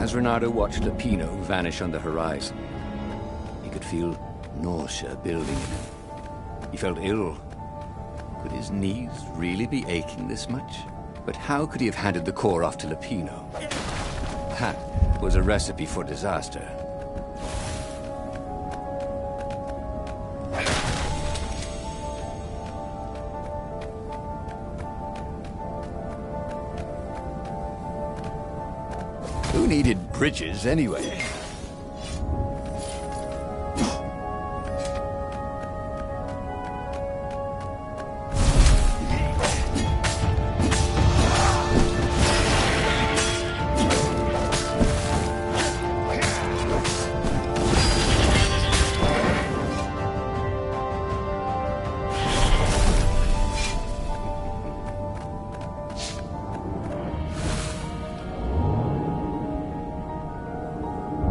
As Renato watched Lupino vanish on the horizon, he could feel nausea building in him. He felt ill. Could his knees really be aching this much? But how could he have handed the core off to Lupino? That was a recipe for disaster. Who needed bridges anyway?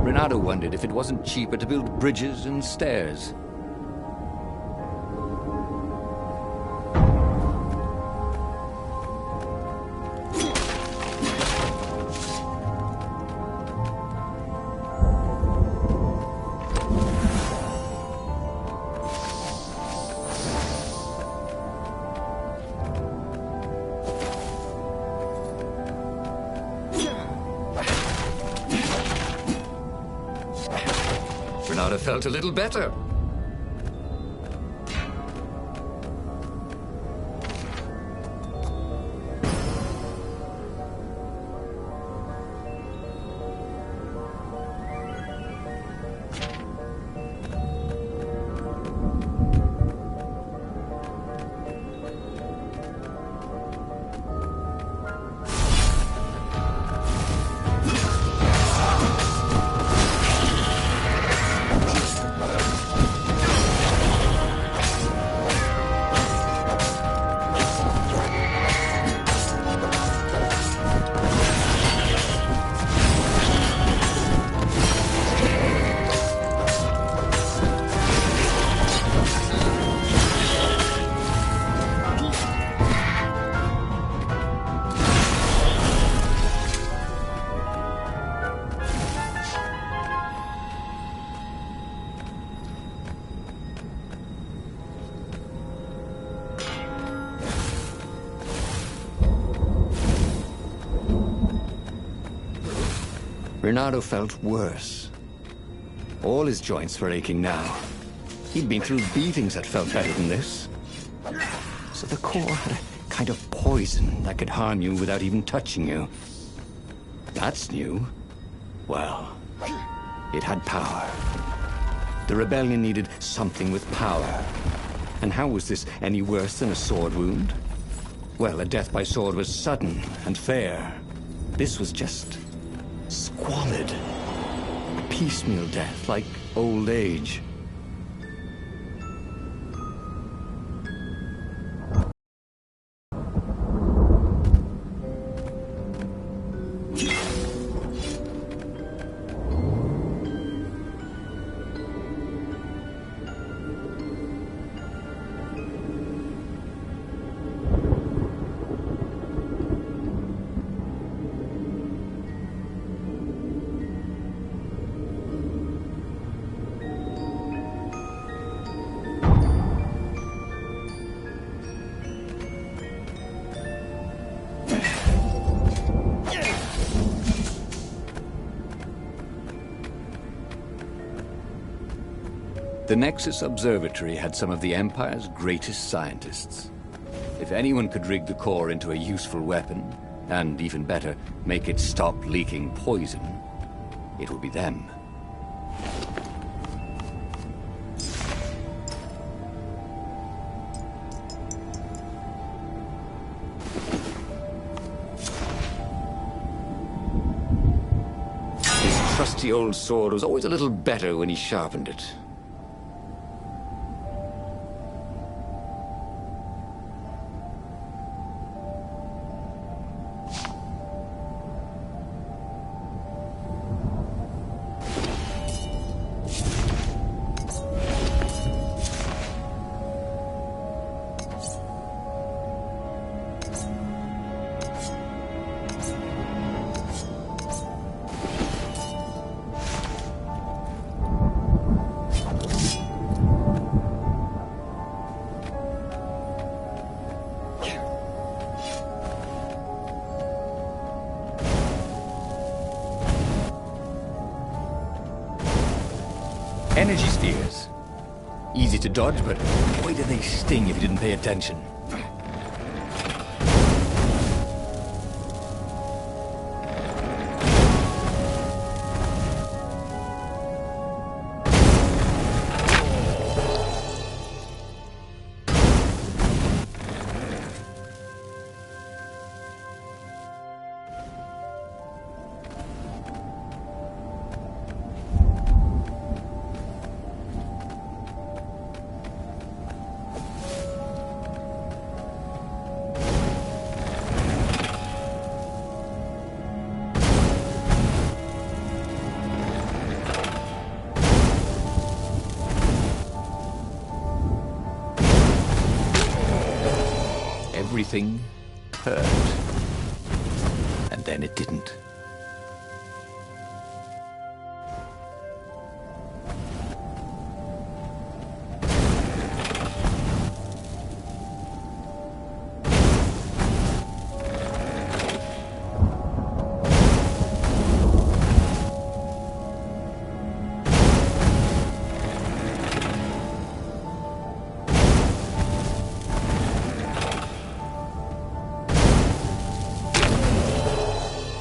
Renato wondered if it wasn't cheaper to build bridges and stairs. Renato felt a little better. Renato felt worse. All his joints were aching now. He'd been through beatings that felt better than this. So the core had a kind of poison that could harm you without even touching you. That's new. Well, it had power. The rebellion needed something with power. And how was this any worse than a sword wound? Well, a death by sword was sudden and fair. This was just squalid. A piecemeal death, like old age. The Nexus Observatory had some of the Empire's greatest scientists. If anyone could rig the core into a useful weapon, and even better, make it stop leaking poison, it would be them. His trusty old sword was always a little better when he sharpened it. Energy spheres. Easy to dodge, but boy do they sting if you didn't pay attention. Everything hurt. And then it didn't.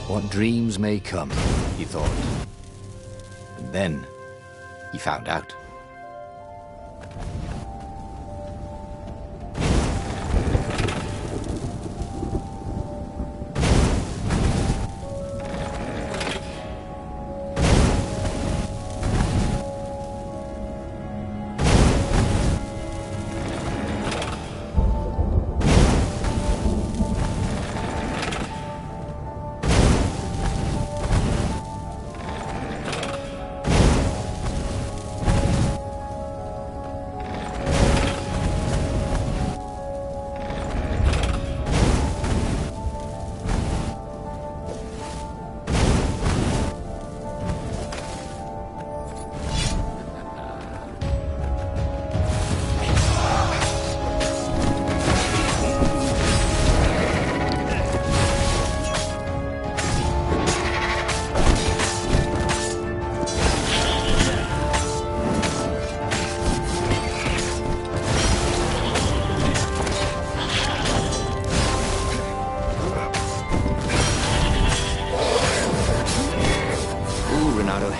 What dreams may come, he thought. And then he found out.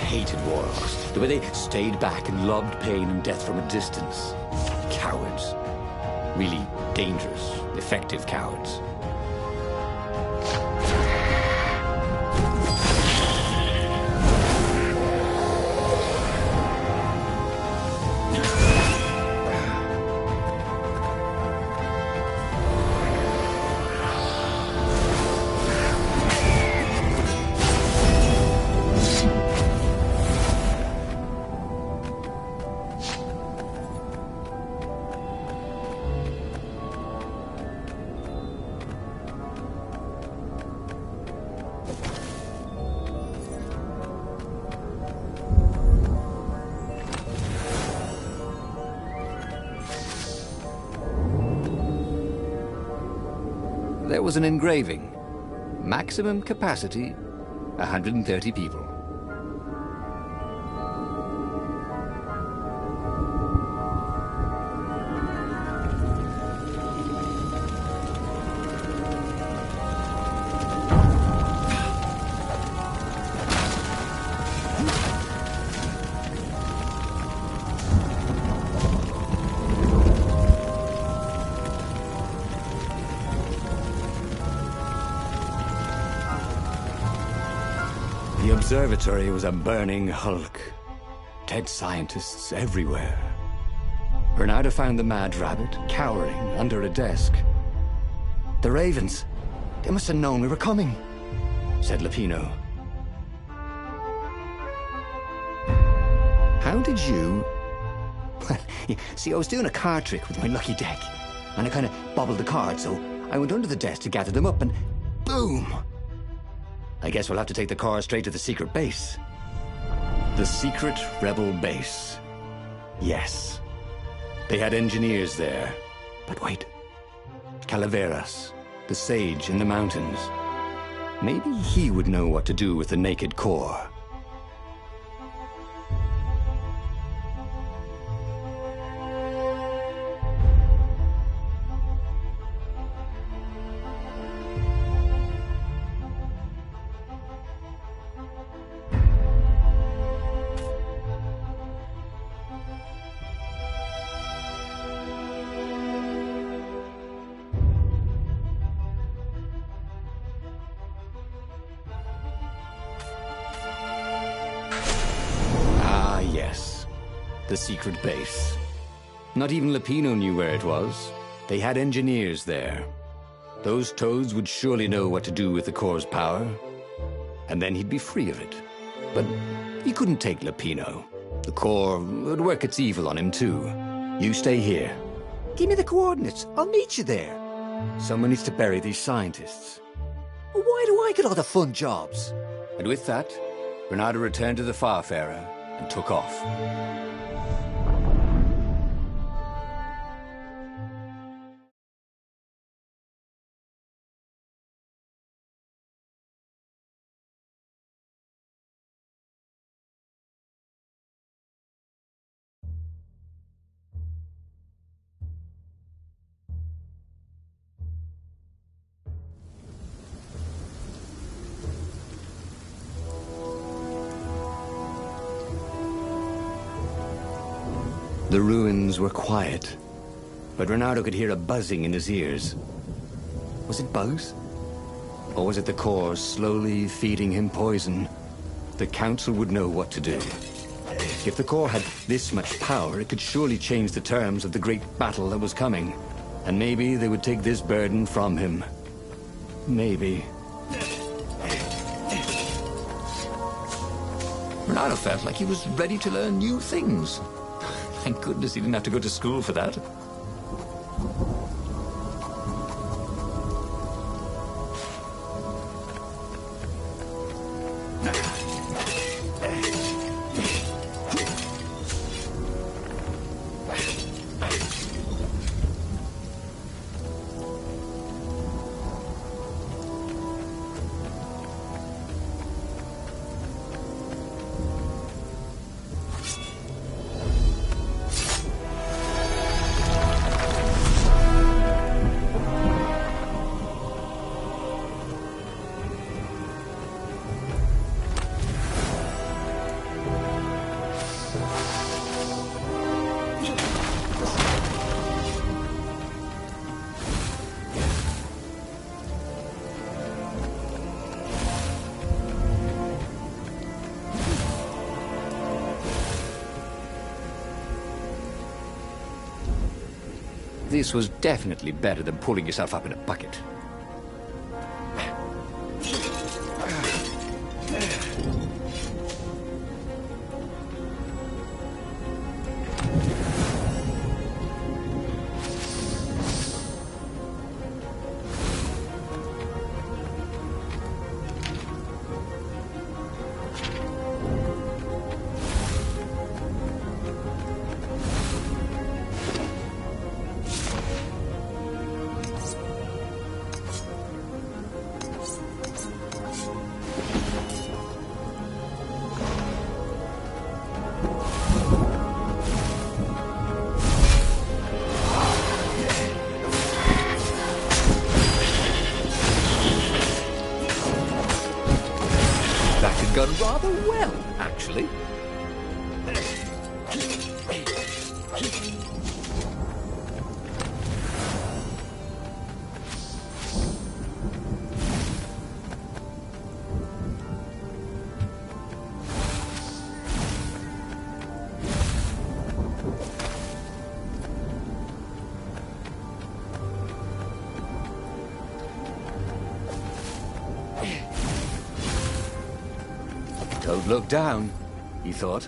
Hated warlocks, the way they stayed back and loved pain and death from a distance. Cowards. Really dangerous, effective cowards. There was an engraving. Maximum capacity, 130 people. The observatory was a burning hulk. Dead scientists everywhere. Bernardo found the mad rabbit cowering under a desk. The ravens, they must have known we were coming, said Lupino. How did you... Well, see, I was doing a card trick with my lucky deck, and I kind of bobbled the cards, so I went under the desk to gather them up, and boom! I guess we'll have to take the car straight to the secret base. The secret rebel base. Yes. They had engineers there. But wait. Calaveras, the sage in the mountains. Maybe he would know what to do with the naked core. secret base. Not even Lupino knew where it was. They had engineers there. Those toads would surely know what to do with the core's power. And then he'd be free of it. But he couldn't take Lupino. The core would work its evil on him too. You stay here. Give me the coordinates. I'll meet you there. Someone needs to bury these scientists. Why do I get all the fun jobs? And with that, Bernardo returned to the Farfarer and took off. The ruins were quiet, but Bernardo could hear a buzzing in his ears. Was it bugs? Or was it the core slowly feeding him poison? The Council would know what to do. If the core had this much power, it could surely change the terms of the great battle that was coming. And maybe they would take this burden from him. Maybe. Bernardo felt like he was ready to learn new things. Thank goodness he didn't have to go to school for that. This was definitely better than pulling yourself up in a bucket. Gone rather well, actually. Don't look down, he thought.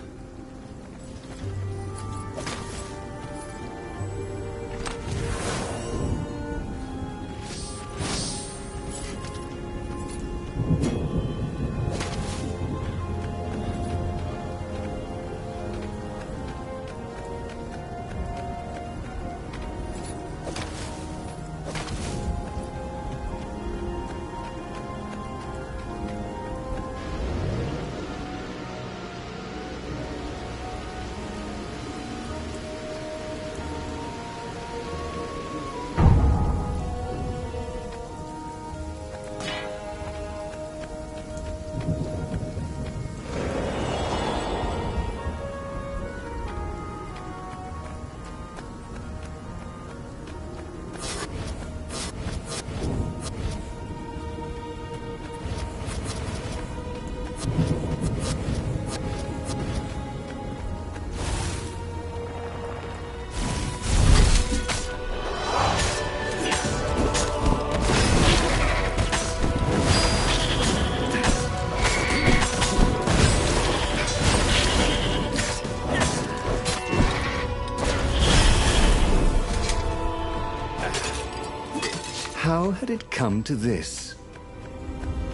How had it come to this?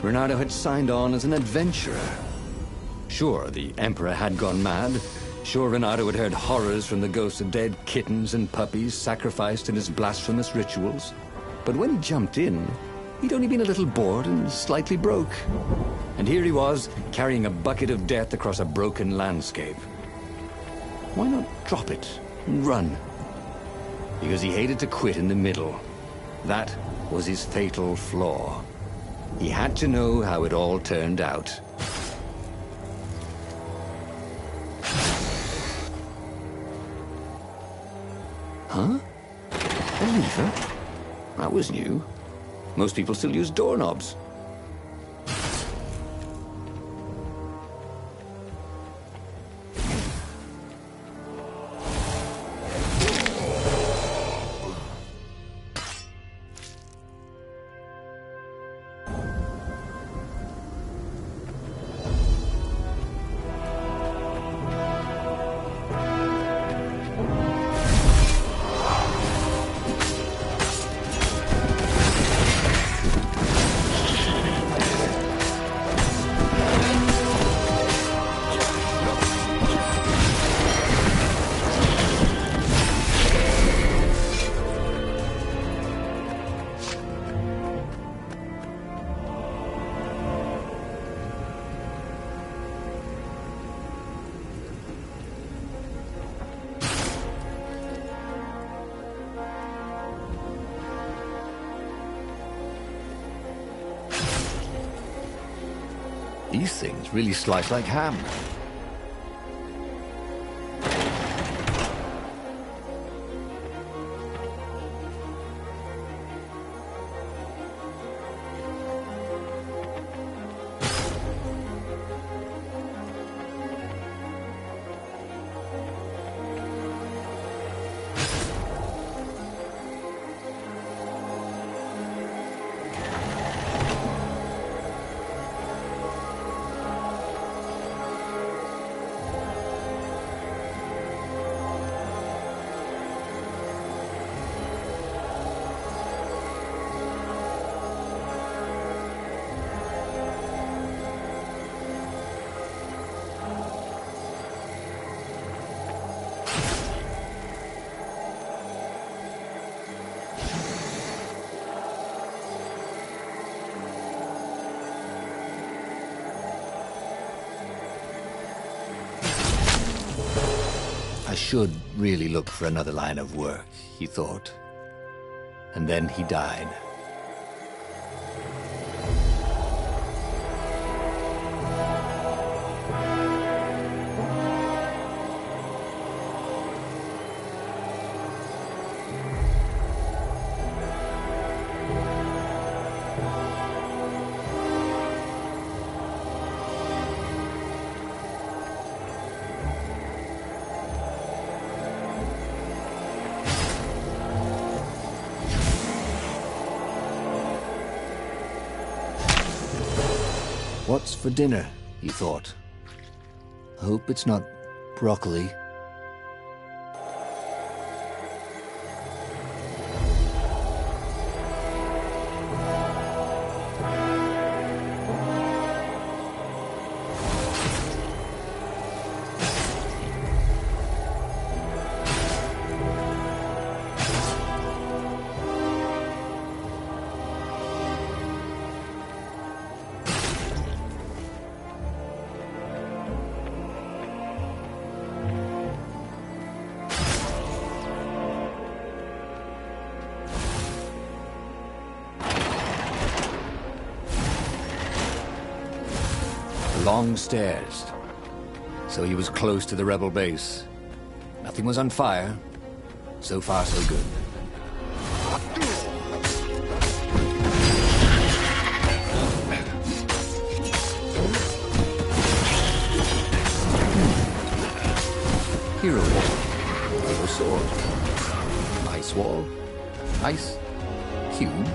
Reynardo had signed on as an adventurer. Sure, the Emperor had gone mad. Sure, Reynardo had heard horrors from the ghosts of dead kittens and puppies sacrificed in his blasphemous rituals. But when he jumped in, he'd only been a little bored and slightly broke. And here he was, carrying a bucket of death across a broken landscape. Why not drop it and run? Because he hated to quit in the middle. That was his fatal flaw. He had to know how it all turned out. Huh? A lever? That was new. Most people still use doorknobs. These things really slice like ham. I should really look for another line of work, he thought. And then he died. What's for dinner, he thought. I hope it's not broccoli. Long stairs. So he was close to the rebel base. Nothing was on fire. So far, so good. Hero wall. Hero sword. Ice wall. Ice cube.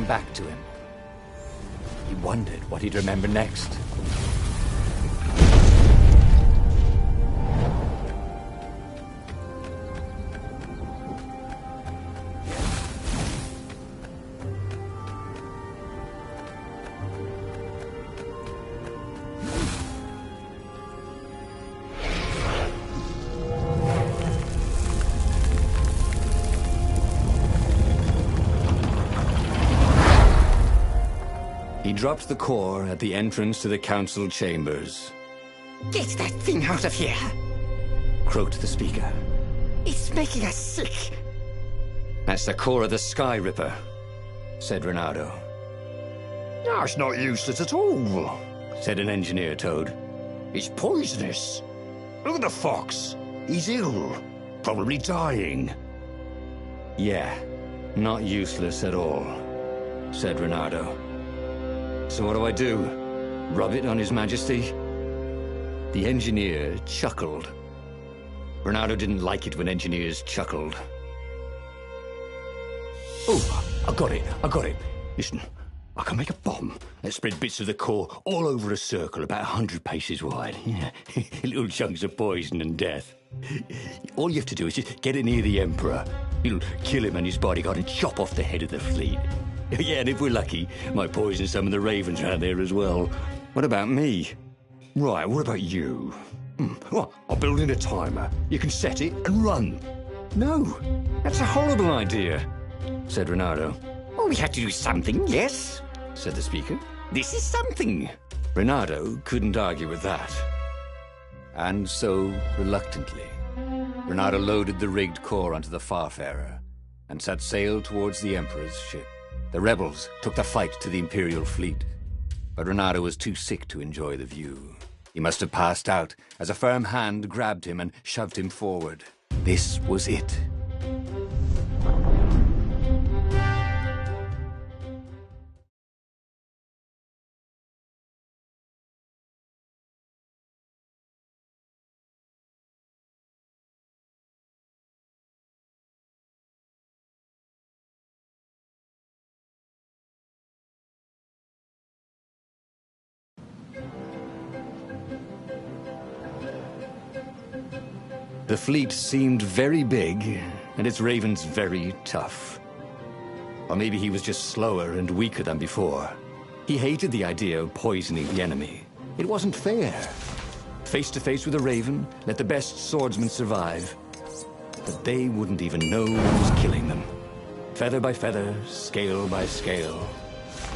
back to him. He wondered what he'd remember next. He dropped the core at the entrance to the council chambers. Get that thing out of here! Croaked the speaker. It's making us sick! That's the core of the Sky Ripper, said Renato. No, it's not useless at all, Said an engineer toad. It's poisonous. Look at the fox. He's ill. Probably dying. Yeah, not useless at all, said Renato. So what do I do? Rub it on His Majesty? The engineer chuckled. Renato didn't like it when engineers chuckled. Oh, I got it. Listen, I can make a bomb that spread bits of the core all over a circle about 100 paces wide. Yeah. Little chunks of poison and death. All you have to do is just get it near the Emperor. It'll kill him and his bodyguard and chop off the head of the fleet. Yeah, and if we're lucky, might poison some of the ravens around there as well. What about me? Right, what about you? Well, I'll build in a timer. You can set it and run. No, that's a horrible idea, said Renato. Well, we have to do something, yes? Said the speaker. This is something. Renato couldn't argue with that. And so, reluctantly, Renato loaded the rigged core onto the Farfarer and set sail towards the Emperor's ship. The rebels took the fight to the Imperial fleet, but Renato was too sick to enjoy the view. He must have passed out as a firm hand grabbed him and shoved him forward. This was it. The fleet seemed very big, and its ravens very tough. Or maybe he was just slower and weaker than before. He hated the idea of poisoning the enemy. It wasn't fair. Face to face with a raven, let the best swordsman survive. But they wouldn't even know what was killing them. Feather by feather, scale by scale.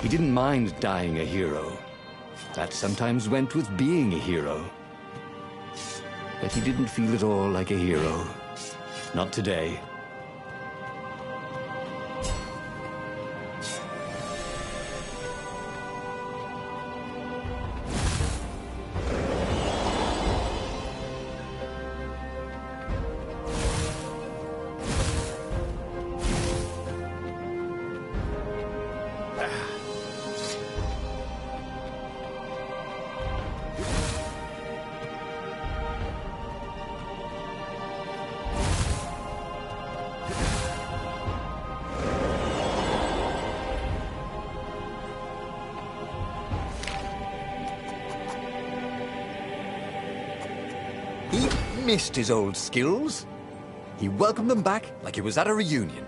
He didn't mind dying a hero. That sometimes went with being a hero. But he didn't feel at all like a hero. Not today. He missed his old skills. He welcomed them back like he was at a reunion.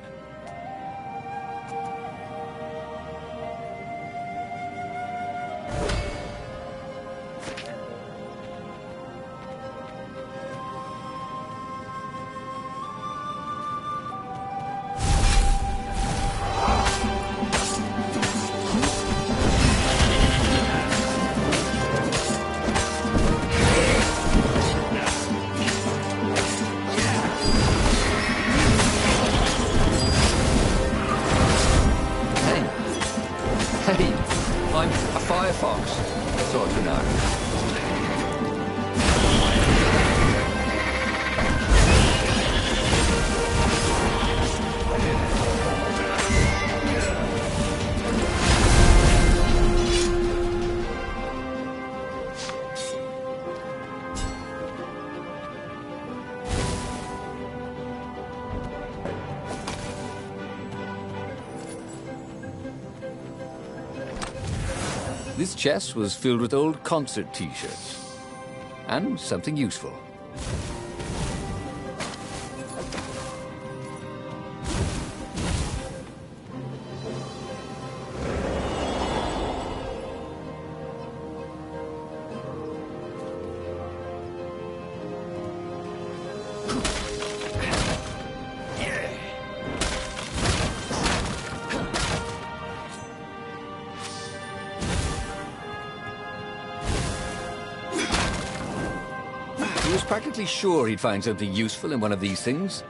Hey, I'm a firefox, thought Renato. This chest was filled with old concert t-shirts. And something useful. He was practically sure he'd find something useful in one of these things.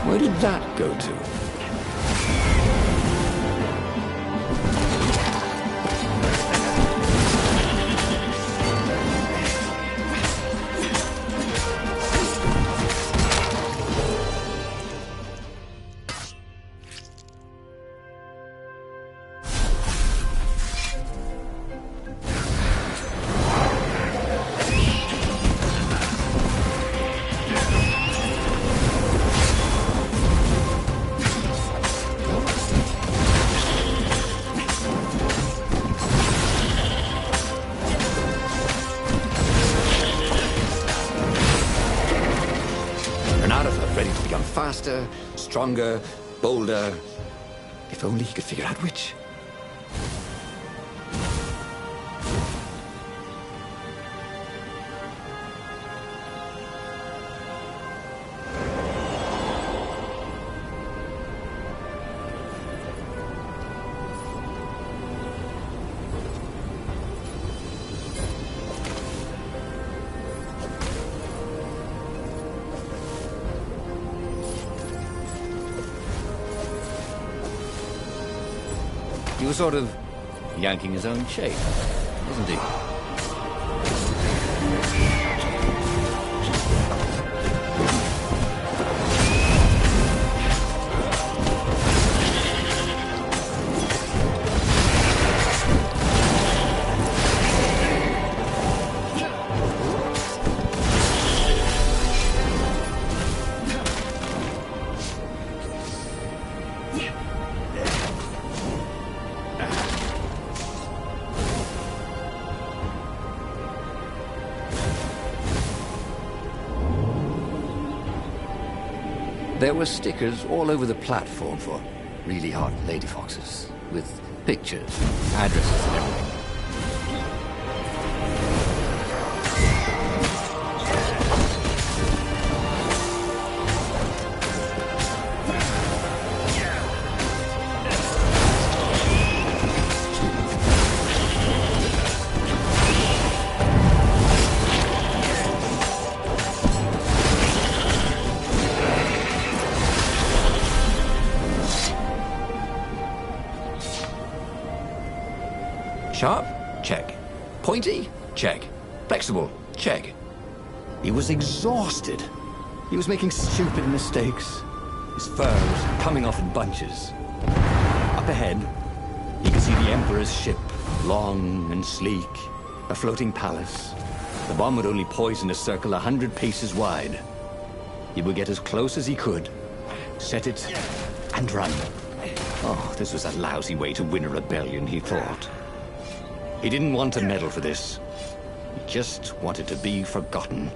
Where did that go to? Ready to become faster, stronger, bolder. If only he could figure out which. He was sort of yanking his own chain, wasn't he? There were stickers all over the platform for really hot lady foxes, with pictures, addresses and everything. Sharp? Check. Pointy? Check. Flexible? Check. He was exhausted. He was making stupid mistakes. His fur was coming off in bunches. Up ahead, he could see the Emperor's ship, long and sleek, a floating palace. The bomb would only poison a circle 100 paces wide. He would get as close as he could, set it, and run. Oh, this was a lousy way to win a rebellion, he thought. He didn't want to meddle for this. He just wanted to be forgotten.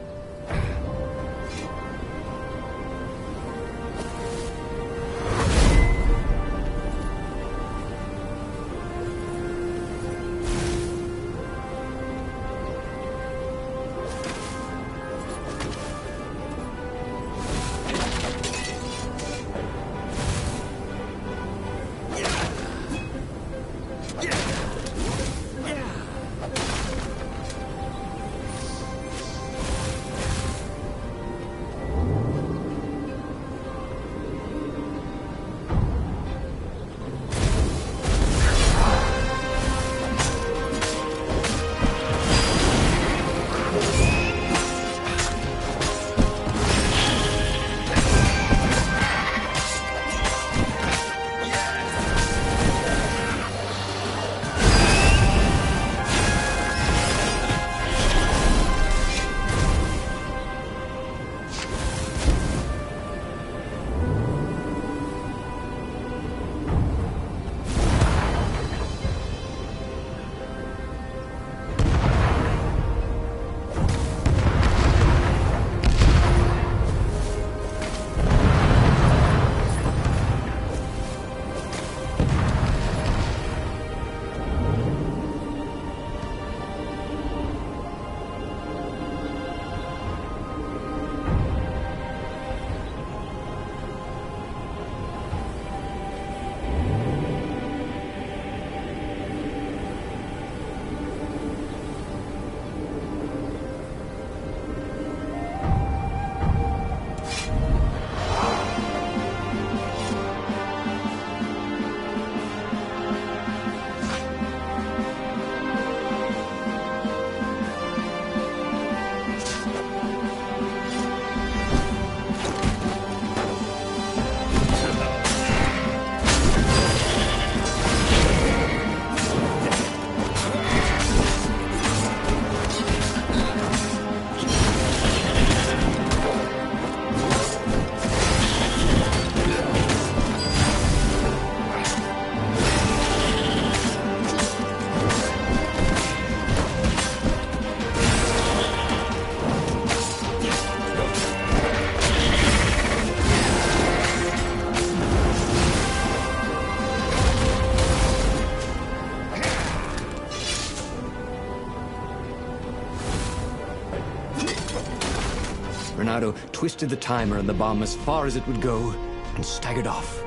Renato twisted the timer on the bomb as far as it would go and staggered off.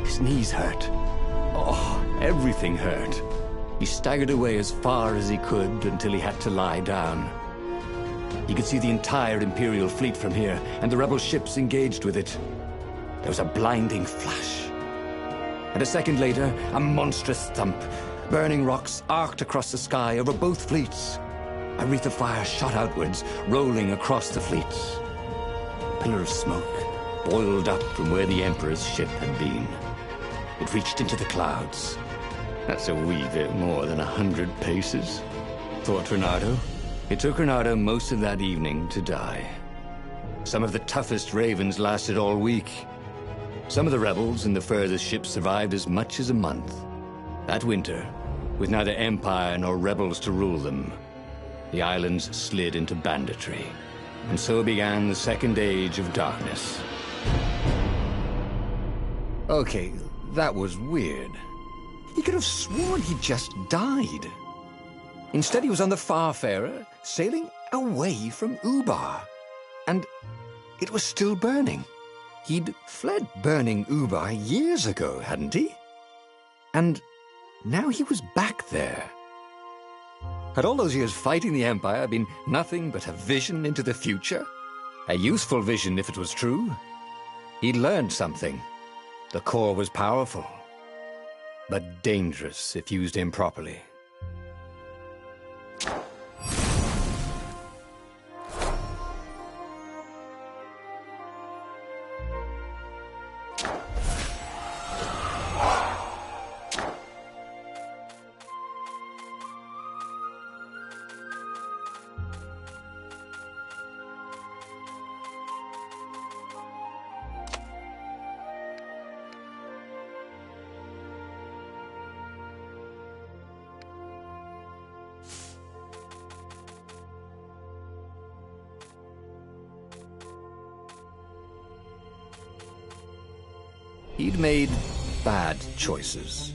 His knees hurt. Oh, everything hurt. He staggered away as far as he could until he had to lie down. He could see the entire Imperial fleet from here, and the rebel ships engaged with it. There was a blinding flash. And a second later, a monstrous thump. Burning rocks arced across the sky over both fleets. A wreath of fire shot outwards, rolling across the fleets. A pillar of smoke boiled up from where the Emperor's ship had been. It reached into the clouds. That's a wee bit more than 100 paces, thought Renato. It took Renato most of that evening to die. Some of the toughest ravens lasted all week. Some of the rebels in the furthest ships survived as much as a month. That winter, with neither Empire nor rebels to rule them, the islands slid into banditry. And so began the Second Age of Darkness. Okay, that was weird. He could have sworn he just died. Instead, he was on the Farfarer, sailing away from Ubar. And it was still burning. He'd fled burning Ubar years ago, hadn't he? And now he was back there. Had all those years fighting the Empire been nothing but a vision into the future? A useful vision if it was true. He'd learned something. The core was powerful, but dangerous if used improperly. He'd made bad choices.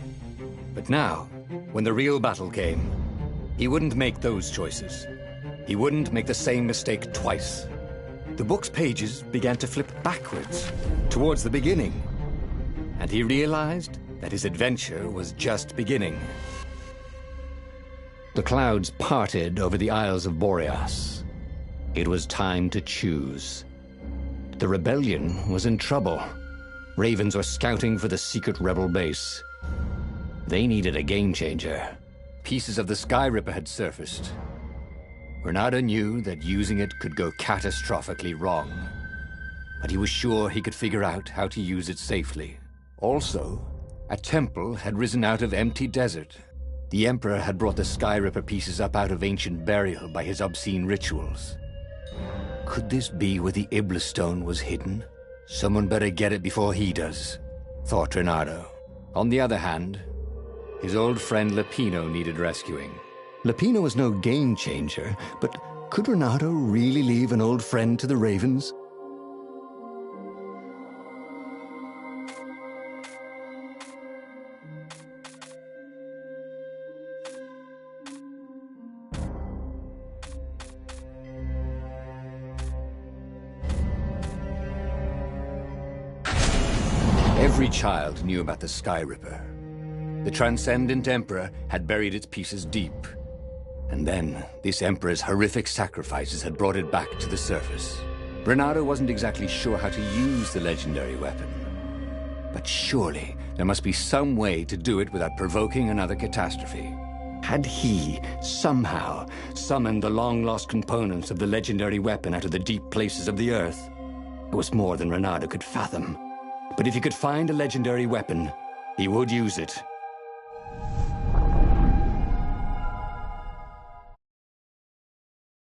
But now, when the real battle came, he wouldn't make those choices. He wouldn't make the same mistake twice. The book's pages began to flip backwards, towards the beginning. And he realized that his adventure was just beginning. The clouds parted over the Isles of Boreas. It was time to choose. The rebellion was in trouble. Ravens were scouting for the secret rebel base. They needed a game changer. Pieces of the Sky Ripper had surfaced. Renato knew that using it could go catastrophically wrong. But he was sure he could figure out how to use it safely. Also, a temple had risen out of empty desert. The Emperor had brought the Sky Ripper pieces up out of ancient burial by his obscene rituals. Could this be where the Iblis stone was hidden? Someone better get it before he does, thought Renato. On the other hand, his old friend Lupino needed rescuing. Lupino was no game changer, but could Renato really leave an old friend to the Ravens? Every child knew about the Sky Ripper. The Transcendent Emperor had buried its pieces deep. And then, this Emperor's horrific sacrifices had brought it back to the surface. Renato wasn't exactly sure how to use the legendary weapon. But surely, there must be some way to do it without provoking another catastrophe. Had he, somehow, summoned the long-lost components of the legendary weapon out of the deep places of the Earth? It was more than Renato could fathom. But if he could find a legendary weapon, he would use it.